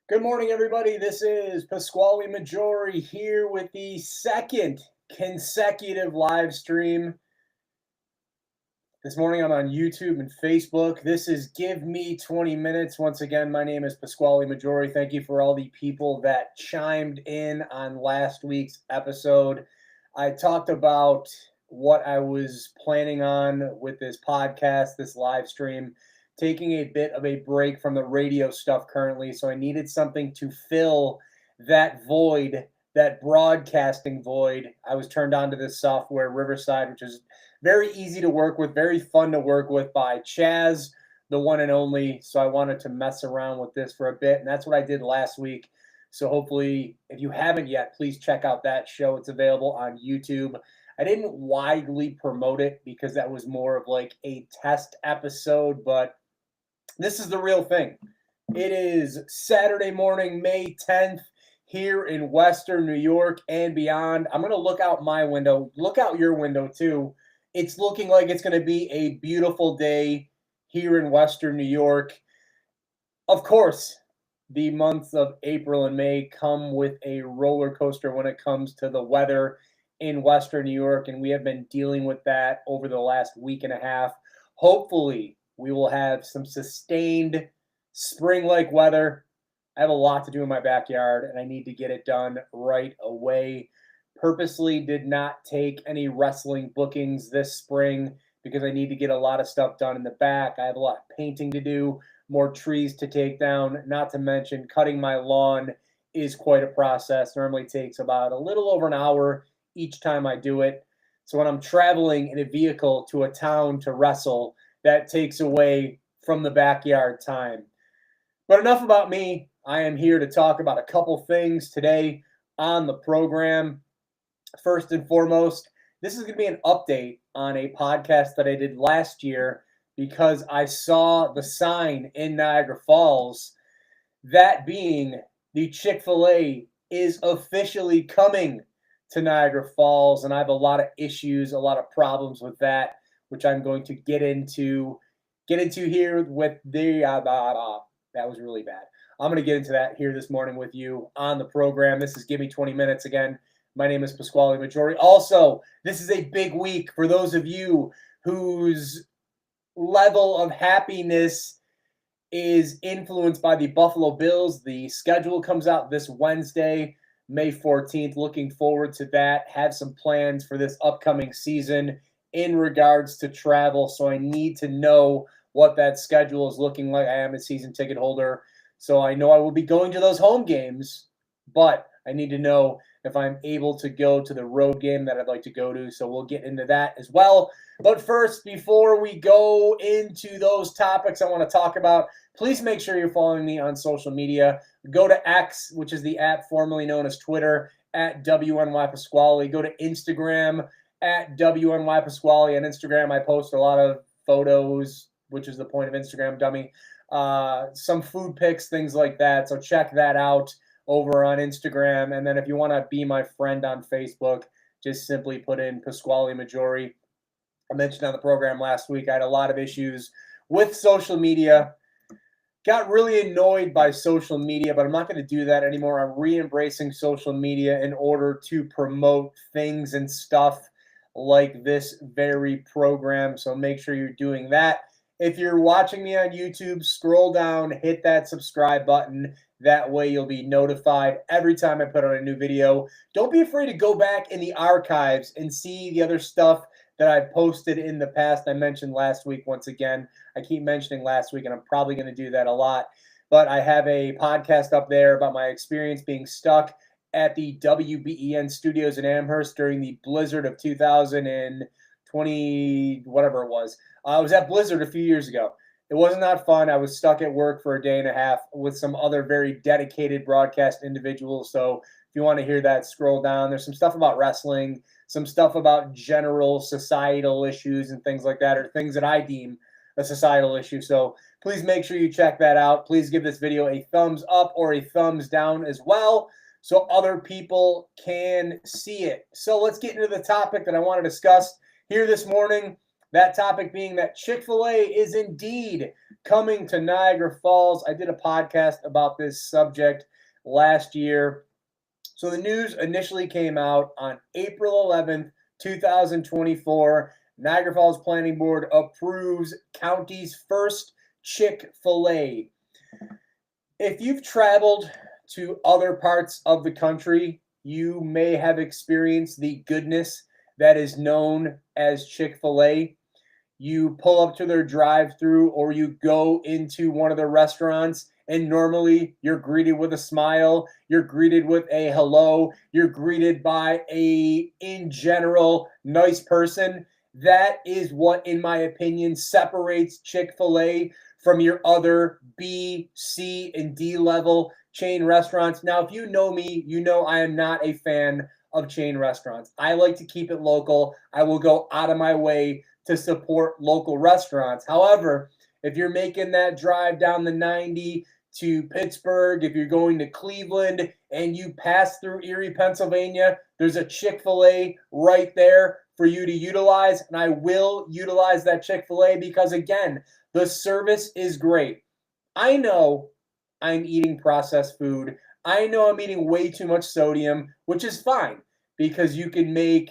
Good morning, everybody. This is Pasquale Maggiore here with the second consecutive live stream. This morning I'm on YouTube and Facebook. This is Give Me 20 Minutes. Once again, my name is Pasquale Maggiore. Thank you for all the people that chimed in on last week's episode. I talked about what I was planning on with this podcast, this live stream, taking a bit of a break from the radio stuff currently. So I needed something to fill that void, that broadcasting void. I was turned on to this software, Riverside, which is very easy to work with, very fun to work with by Chaz, the one and only. So I wanted to mess around with this for a bit, and that's what I did last week. So hopefully, if you haven't yet, please check out that show. It's available on YouTube. I didn't widely promote it because that was more of like a test episode, but this is the real thing. It is Saturday morning, May 10th, here in Western New York and beyond. I'm going to look out my window, look out your window too. It's looking like it's going to be a beautiful day here in Western New York. Of course, the months of April and May come with a roller coaster when it comes to the weather in Western New York, and we have been dealing with that over the last week and a half. Hopefully, we will have some sustained spring-like weather. I have a lot to do in my backyard, and I need to get it done right away. Purposely did not take any wrestling bookings this spring because I need to get a lot of stuff done in the back. I have a lot of painting to do, more trees to take down, not to mention cutting my lawn is quite a process. Normally takes about a little over an hour each time I do it. So when I'm traveling in a vehicle to a town to wrestle, that takes away from the backyard time. But enough about me. I am here to talk about a couple things today on the program. First and foremost, this is going to be an update on a podcast that I did last year because I saw the sign in Niagara Falls, that being the Chick-Fil-A is officially coming to Niagara Falls, and I have a lot of issues, a lot of problems with that, which I'm going to get into here with the that was really bad. I'm going to get into that here this morning with you on the program. This is Give Me 20 Minutes again. My name is Pasquale Maggiore. Also, this is a big week for those of you whose level of happiness is influenced by the Buffalo Bills. The schedule comes out this Wednesday, May 14th. Looking forward to that. Have some plans for this upcoming season in regards to travel, so I need to know what that schedule is looking like. I am a season ticket holder, so I know I will be going to those home games, but I need to know if I'm able to go to the road game that I'd like to go to, so we'll get into that as well. But first, before we go into those topics I want to talk about, please make sure you're following me on social media. Go to X, which is the app formerly known as Twitter, at WNY Pasquale. Go to Instagram, at WNY Pasquale. On Instagram, I post a lot of photos, which is the point of Instagram, dummy. Some food pics, things like that. So check that out over on Instagram. And then if you want to be my friend on Facebook, just simply put in Pasquale Maggiore. I mentioned on the program last week, I had a lot of issues with social media. Got really annoyed by social media, but I'm not going to do that anymore. I'm re-embracing social media in order to promote things and stuff like this very program. So make sure you're doing that. If you're watching me on YouTube, scroll down, hit that subscribe button. That way you'll be notified every time I put out a new video. Don't be afraid to go back in the archives and see the other stuff that I've posted in the past. I mentioned last week once again. I keep mentioning last week, and I'm probably going to do that a lot. But I have a podcast up there about my experience being stuck at the WBEN studios in Amherst during the blizzard of 2020, whatever it was. I was at Blizzard a few years ago. It wasn't that fun. I was stuck at work for a day and a half with some other very dedicated broadcast individuals. So if you want to hear that, scroll down. There's some stuff about wrestling, some stuff about general societal issues and things like that, or things that I deem a societal issue. So please make sure you check that out. Please give this video a thumbs up or a thumbs down as well, so other people can see it. So let's get into the topic that I want to discuss here this morning. That topic being that Chick-fil-A is indeed coming to Niagara Falls. I did a podcast about this subject last year. So the news initially came out on April 11th, 2024. Niagara Falls Planning Board approves county's first Chick-fil-A. If you've traveled to other parts of the country, you may have experienced the goodness that is known as Chick-fil-A. You pull up to their drive-through or you go into one of the restaurants, and normally you're greeted with a smile, you're greeted with a hello, you're greeted by a, in general, nice person. That is what, in my opinion, separates Chick-fil-A from your other B, C, and D level chain restaurants. Now, if you know me, you know I am not a fan of chain restaurants. I like to keep it local. I will go out of my way to support local restaurants. However, if you're making that drive down the 90 to Pittsburgh, if you're going to Cleveland and you pass through Erie, Pennsylvania, there's a Chick-fil-A right there for you to utilize. And I will utilize that Chick-fil-A because, again, the service is great. I know I'm eating processed food. I know I'm eating way too much sodium, which is fine because you can make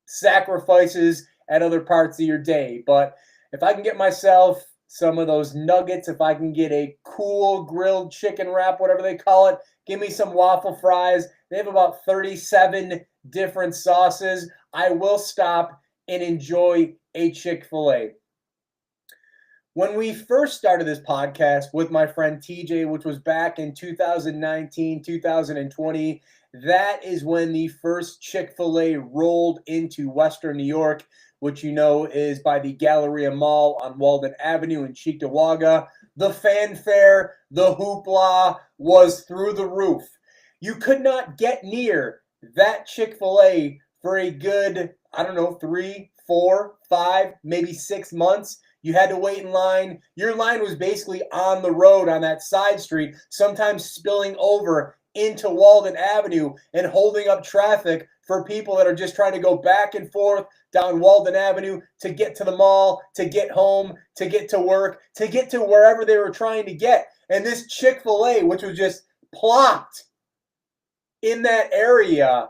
sacrifices at other parts of your day. But if I can get myself some of those nuggets, if I can get a cool grilled chicken wrap, whatever they call it, give me some waffle fries. They have about 37 different sauces. I will stop and enjoy a Chick-fil-A. When we first started this podcast with my friend TJ, which was back in 2019, 2020, that is when the first Chick-fil-A rolled into Western New York, which you know is by the Galleria Mall on Walden Avenue in Cheektowaga. The fanfare, the hoopla was through the roof. You could not get near that Chick-fil-A for a good, 3, 4, 5, maybe 6 months. You had to wait in line. Your line was basically on the road on that side street, sometimes spilling over into Walden Avenue and holding up traffic for people that are just trying to go back and forth down Walden Avenue to get to the mall, to get home, to get to work, to get to wherever they were trying to get. And this Chick-fil-A, which was just plopped in that area,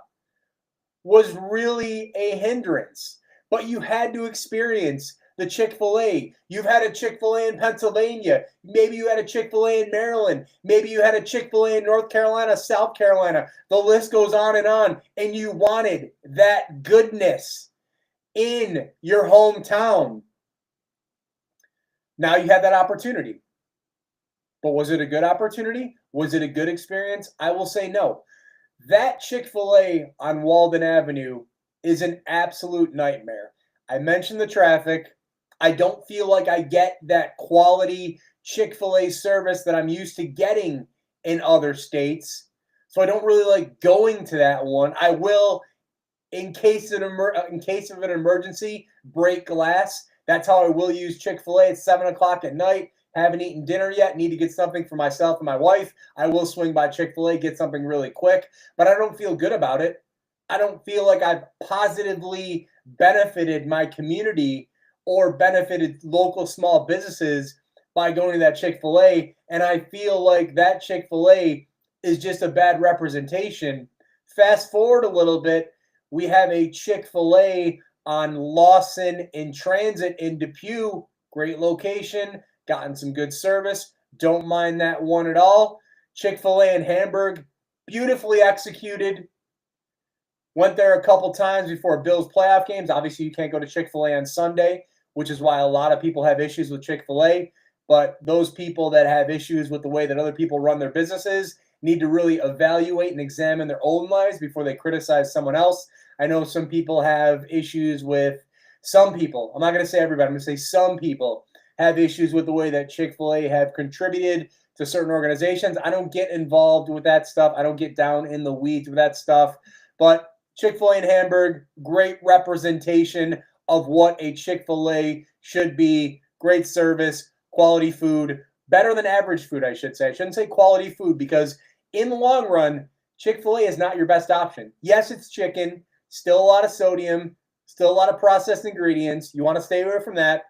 was really a hindrance. But you had to experience the Chick-fil-A. You've had a Chick-fil-A in Pennsylvania. Maybe you had a Chick-fil-A in Maryland. Maybe you had a Chick-fil-A in North Carolina, South Carolina. The list goes on. And you wanted that goodness in your hometown. Now you have that opportunity. But was it a good opportunity? Was it a good experience? I will say no. That Chick-fil-A on Walden Avenue is an absolute nightmare. I mentioned the traffic. I don't feel like I get that quality Chick-fil-A service that I'm used to getting in other states. So I don't really like going to that one. I will, in case of an emergency, break glass. That's how I will use Chick-fil-A. It's 7 o'clock at night. Haven't eaten dinner yet. Need to get something for myself and my wife. I will swing by Chick-fil-A, get something really quick. But I don't feel good about it. I don't feel like I've positively benefited my community or benefited local small businesses by going to that Chick-fil-A. And I feel like that Chick-fil-A is just a bad representation. Fast forward a little bit, we have a Chick-fil-A on Lawson in Transit in Depew. Great location, gotten some good service. Don't mind that one at all. Chick-fil-A in Hamburg, beautifully executed. Went there a couple times before Bills playoff games. Obviously, you can't go to Chick-fil-A on Sunday, which is why a lot of people have issues with Chick-fil-A. But those people that have issues with the way that other people run their businesses need to really evaluate and examine their own lives before they criticize someone else. I know some people have issues with some people. I'm not going to say everybody. I'm going to say some people have issues with the way that Chick-fil-A have contributed to certain organizations. I don't get involved with that stuff. I don't get down in the weeds with that stuff. But Chick-fil-A in Hamburg, great representation of what a Chick-fil-A should be. Great service, quality food, better than average food, I should say. I shouldn't say quality food because in the long run, Chick-fil-A is not your best option. Yes, it's chicken, still a lot of sodium, Still a lot of processed ingredients. You want to stay away from that.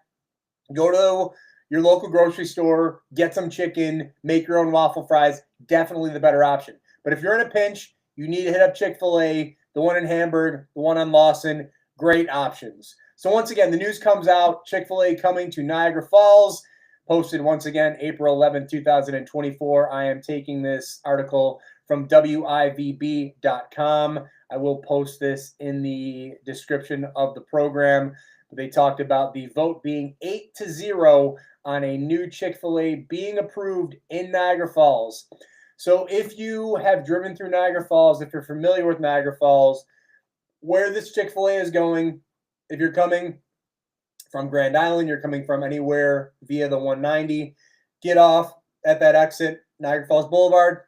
Go to your local grocery store, get some chicken, make your own waffle fries. Definitely the better option. But if you're in a pinch, you need to hit up Chick-fil-A, the one in Hamburg, the one on Lawson. Great options. So once again, the news comes out, Chick-fil-A coming to Niagara Falls. Posted once again, April 11th, 2024. I am taking this article from WIVB.com. I will post this in the description of the program. They talked about the vote being 8-0 on a new Chick-fil-A being approved in Niagara Falls. So if you have driven through Niagara Falls, if you're familiar with Niagara Falls, where this Chick-fil-A is going, if you're coming from Grand Island, you're coming from anywhere via the 190, get off at that exit, Niagara Falls Boulevard,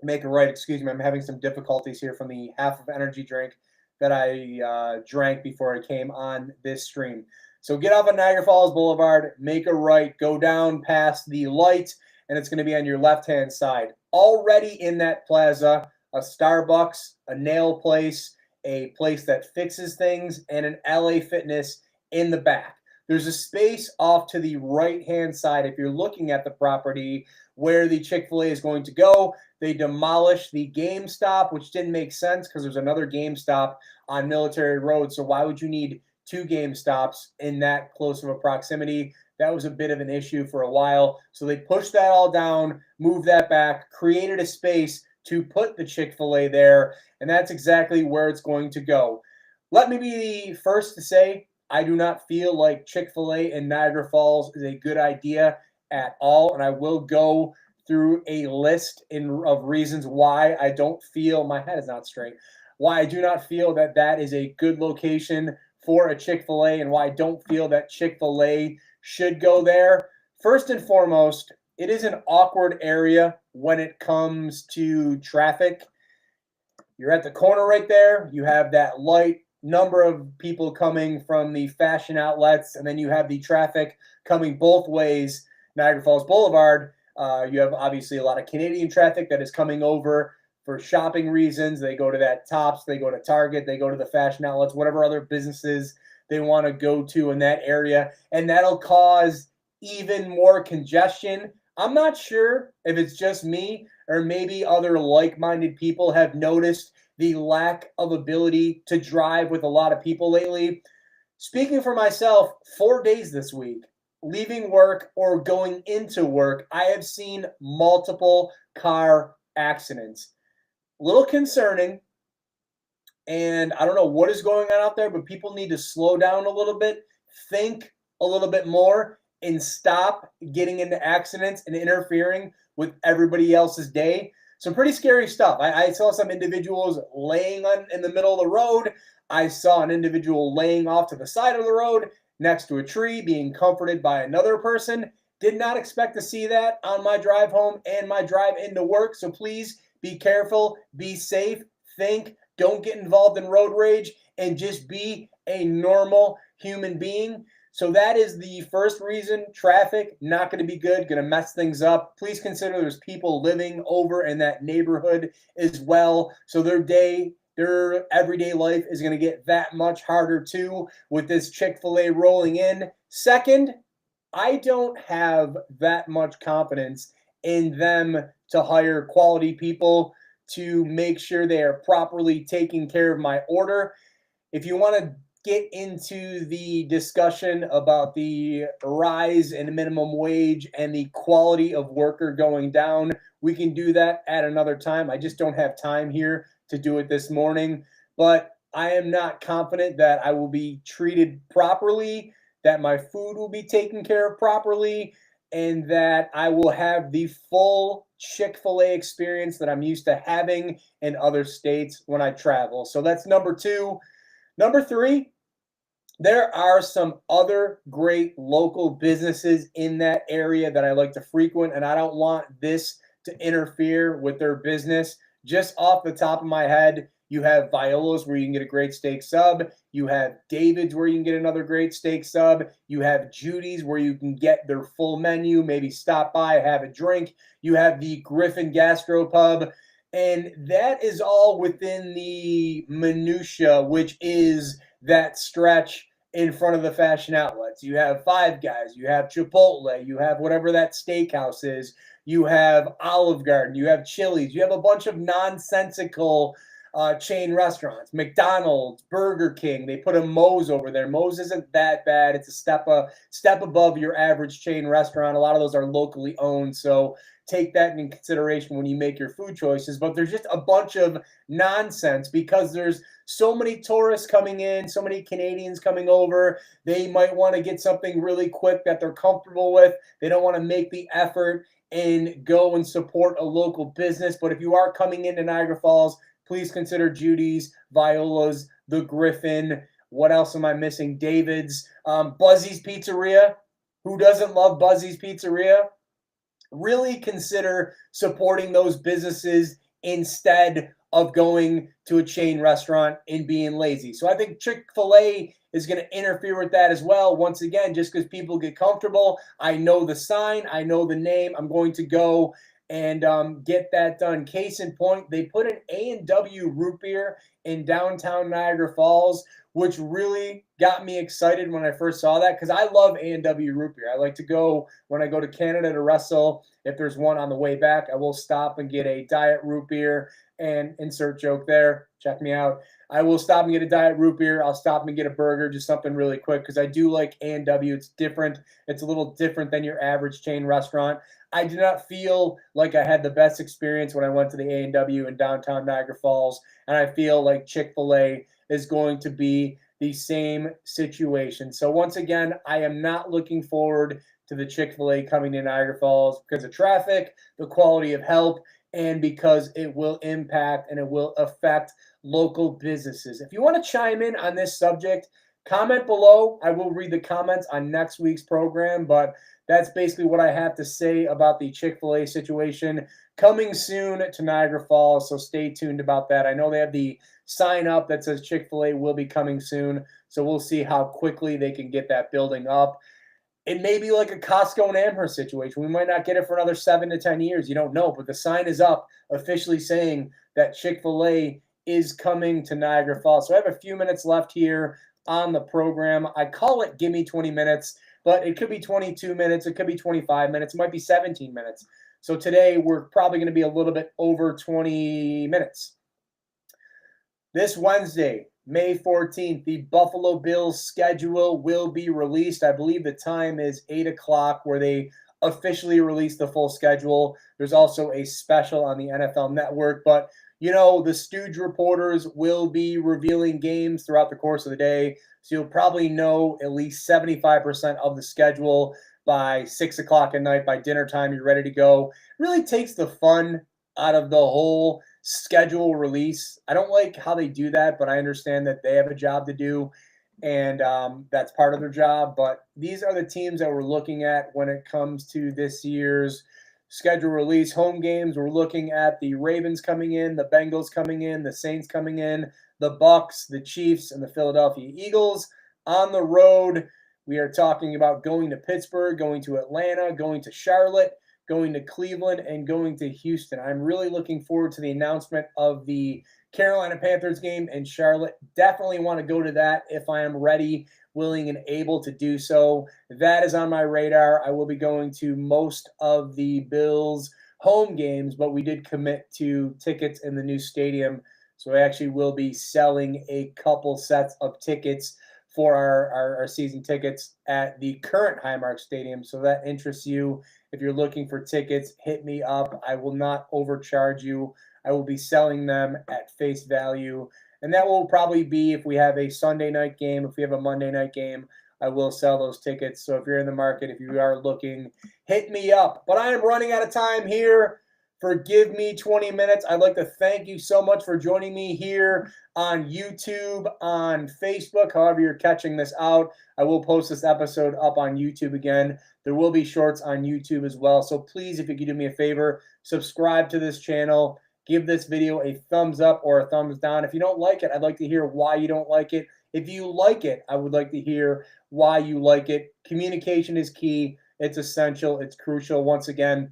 make a right. Excuse me, I'm having some difficulties here from the half of energy drink that I drank before I came on this stream. So get off on Niagara Falls Boulevard, make a right, go down past the light, and it's going to be on your left-hand side. Already in that plaza, a Starbucks, a nail place, a place that fixes things, and an LA Fitness in the back. There's a space off to the right-hand side if you're looking at the property where the Chick-fil-A is going to go. They demolished the GameStop, which didn't make sense because there's another GameStop on Military Road. So why would you need two GameStops in that close of a proximity? That was a bit of an issue for a while. So they pushed that all down, moved that back, created a space to put the Chick-fil-A there, and that's exactly where it's going to go. Let me be the first to say, I do not feel like Chick-fil-A in Niagara Falls is a good idea at all, and I will go through a list of reasons why I don't feel, my head is not straight, why I do not feel that that is a good location for a Chick-fil-A and why I don't feel that Chick-fil-A should go there. First and foremost, it is an awkward area when it comes to traffic. You're at the corner right there. You have that light, number of people coming from the fashion outlets, and then you have the traffic coming both ways, Niagara Falls Boulevard. You have obviously a lot of Canadian traffic that is coming over for shopping reasons. They go to that Tops, they go to Target, they go to the fashion outlets, whatever other businesses they want to go to in that area, and that'll cause even more congestion. I'm not sure if it's just me or maybe other like-minded people have noticed the lack of ability to drive with a lot of people lately. Speaking for myself, 4 days this week, leaving work or going into work, I have seen multiple car accidents. A little concerning, and I don't know what is going on out there, but people need to slow down a little bit, think a little bit more, and stop getting into accidents and interfering with everybody else's day. Some pretty scary stuff. I saw some individuals laying in the middle of the road. I saw an individual laying off to the side of the road next to a tree being comforted by another person. Did not expect to see that on my drive home and my drive into work. So please be careful, be safe, think, don't get involved in road rage, and just be a normal human being. So that is the first reason. Traffic, not going to be good, going to mess things up. Please consider there's people living over in that neighborhood as well. So their everyday life is going to get that much harder too with this Chick-fil-A rolling in. Second, I don't have that much confidence in them to hire quality people to make sure they are properly taking care of my order. If you want to get into the discussion about the rise in minimum wage and the quality of worker going down, we can do that at another time. I just don't have time here to do it this morning, but I am not confident that I will be treated properly, that my food will be taken care of properly, and that I will have the full Chick-fil-A experience that I'm used to having in other states when I travel. So that's number two. Number three, there are some other great local businesses in that area that I like to frequent, and I don't want this to interfere with their business. Just off the top of my head, you have Viola's where you can get a great steak sub. You have David's where you can get another great steak sub. You have Judy's where you can get their full menu, maybe stop by, have a drink. You have the Griffin Gastropub. And that is all within the minutia, which is that stretch in front of the fashion outlets. You have Five Guys, you have Chipotle, you have whatever that steakhouse is, you have Olive Garden, you have Chili's, you have a bunch of nonsensical chain restaurants, McDonald's, Burger King. They put a Moe's over there. Moe's isn't that bad. It's a step above your average chain restaurant. A lot of those are locally owned, so take that in consideration when you make your food choices. But there's just a bunch of nonsense because there's so many tourists coming in, so many Canadians coming over. They might want to get something really quick that they're comfortable with. They don't want to make the effort and go and support a local business. But if you are coming into Niagara Falls, please consider Judy's, Viola's, the Griffin. What else am I missing? David's, Buzzy's Pizzeria. Who doesn't love Buzzy's Pizzeria? Really consider supporting those businesses instead of going to a chain restaurant and being lazy. So I think Chick-Fil-A is going to interfere with that as well. Once again, just because people get comfortable, I know the sign, I know the name, I'm going to go and get that done. Case in point, they put an A&W root beer in downtown Niagara Falls, which really got me excited when I first saw that because I love A&W root beer. I like to go when I go to Canada to wrestle. If there's one on the way back, I will stop and get a diet root beer and insert joke there. Check me out. I will stop and get a diet root beer. I'll stop and get a burger, just something really quick because I do like A&W. It's different. It's a little different than your average chain restaurant. I do not feel like I had the best experience when I went to the A&W in downtown Niagara Falls, and I feel like Chick-fil-A is going to be the same situation. So once again, I am not looking forward to the Chick-fil-A coming to Niagara Falls because of traffic, the quality of help, and because it will impact and it will affect local businesses. If you want to chime in on this subject, comment below. I will read the comments on next week's program, but that's basically what I have to say about the Chick-fil-A situation coming soon to Niagara Falls, so stay tuned about that. I know they have the sign up that says Chick-fil-A will be coming soon, so we'll see how quickly they can get that building up. It may be like a Costco and Amherst situation. We might not get it for another 7 to 10 years. You don't know, but the sign is up officially saying that Chick-fil-A is coming to Niagara Falls. So I have a few minutes left here on the program. I call it Gimme 20 Minutes, but it could be 22 minutes. It could be 25 minutes. It might be 17 minutes. So today we're probably going to be a little bit over 20 minutes. This Wednesday, May 14th, the Buffalo Bills schedule will be released. I believe the time is 8 o'clock where they officially release the full schedule. There's also a special on the NFL Network, but you know, the Stooge reporters will be revealing games throughout the course of the day. So you'll probably know at least 75% of the schedule by 6 o'clock at night. By dinner time, you're ready to go. Really takes the fun out of the whole schedule release. I don't like how they do that, but I understand that they have a job to do, and that's part of their job. But these are the teams that we're looking at when it comes to this year's schedule release. Home games, we're looking at the Ravens coming in, the Bengals coming in, the Saints coming in, the Bucks, the Chiefs, and the Philadelphia Eagles. On the road, we are talking about going to Pittsburgh, going to Atlanta, going to Charlotte, going to Cleveland, and going to Houston. I'm really looking forward to the announcement of the Carolina Panthers game in Charlotte. Definitely want to go to that if I am ready, willing, and able to do so. That is on my radar. I will be going to most of the Bills home games, but we did commit to tickets in the new stadium. So I actually will be selling a couple sets of tickets for our season tickets at the current Highmark Stadium. So that interests you. If you're looking for tickets, hit me up. I will not overcharge you. I will be selling them at face value. And that will probably be if we have a Sunday night game, if we have a Monday night game, I will sell those tickets. So if you're in the market, if you are looking, hit me up. But I am running out of time here for Give Me 20 Minutes. I'd like to thank you so much for joining me here on YouTube, on Facebook, however you're catching this out. I will post this episode up on YouTube again. There will be shorts on YouTube as well. So please, if you could do me a favor, subscribe to this channel. Give this video a thumbs up or a thumbs down. If you don't like it, I'd like to hear why you don't like it. If you like it, I would like to hear why you like it. Communication is key. It's essential. It's crucial. Once again,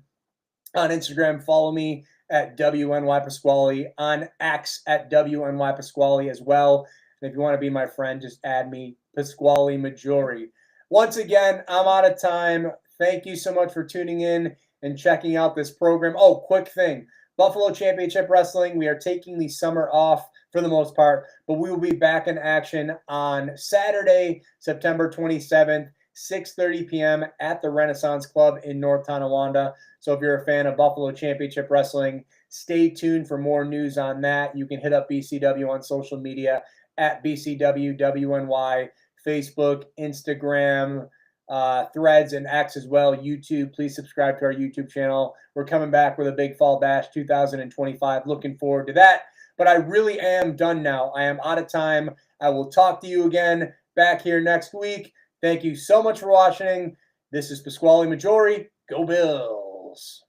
on Instagram, follow me at WNY Pasquale. On X at WNY Pasquale as well. And if you want to be my friend, just add me, Pasquale Maggiore. Once again, I'm out of time. Thank you so much for tuning in and checking out this program. Oh, quick thing. Buffalo Championship Wrestling, we are taking the summer off for the most part, but we will be back in action on Saturday, September 27th, 6:30 p.m. at the Renaissance Club in North Tonawanda. So if you're a fan of Buffalo Championship Wrestling, stay tuned for more news on that. You can hit up BCW on social media at BCWWNY, Facebook, Instagram, Threads, and X as well. YouTube, please subscribe to our YouTube channel. We're coming back with a Big Fall Bash 2025. Looking forward to that. But I really am done now. I am out of time. I will talk to you again back here next week. Thank you so much for watching. This is Pasquale Maggiore. Go Bills.